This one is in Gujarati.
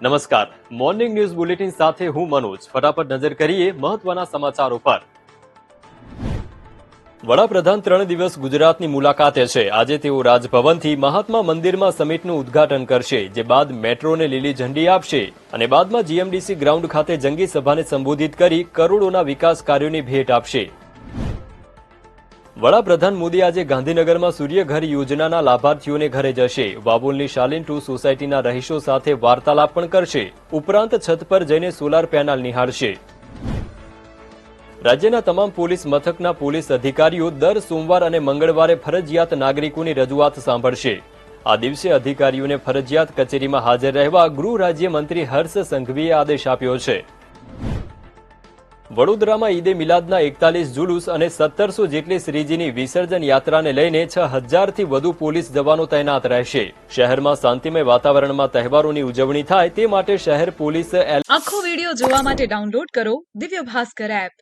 નમસ્કાર, મોર્નિંગ ન્યૂઝ બુલેટિન સાથે હું મનોજ. ફટાફટ નજર કરીએ મહત્વના સમાચારો પર. વડાપ્રધાન 3 દિવસ ગુજરાતની મુલાકાતે છે. આજે તેઓ રાજભવનથી મહાત્મા મંદિરમાં સમિટનું ઉદ્ઘાટન કરશે, જે બાદ મેટ્રોને લીલી ઝંડી આપશે અને બાદમાં જીએમડીસી ગ્રાઉન્ડ ખાતે જંગી સભાને સંબોધિત કરી કરોડોના વિકાસ કાર્યોની ભેટ આપશે. વડાપ્રધાન મોદી આજે ગાંધીનગરમાં સૂર્યઘર યોજનાના લાભાર્થીઓને ઘરે જશે. વાવોલની શાલીન 2 સોસાયટીના રહીશો સાથે વાર્તાલાપ પણ કરશે. ઉપરાંત છત પર જઈને સોલાર પેનલ નિહાળશે. રાજ્યના તમામ પોલીસ મથકના પોલીસ અધિકારીઓ દર સોમવાર અને મંગળવારે ફરજિયાત નાગરિકોની રજૂઆત સાંભળશે. આ દિવસે અધિકારીઓને ફરજિયાત કચેરીમાં હાજર રહેવા ગૃહ રાજ્યમંત્રી હર્ષ સંઘવીએ આદેશ આપ્યો છે. વડોદરામાં ઈદે મિલાદના 41 જુલુસ અને 1700 જેટલી શ્રીજીની વિસર્જન યાત્રાને લઈને 6000થી વધુ પોલીસ જવાનો તૈનાત રહેશે. શહેરમાં શાંતિમય વાતાવરણમાં તહેવારોની ઉજવણી થાય તે માટે શહેર પોલીસ આખો વિડિયો જોવા માટે ડાઉનલોડ કરો દિવ્ય ભાસ્કર એપ.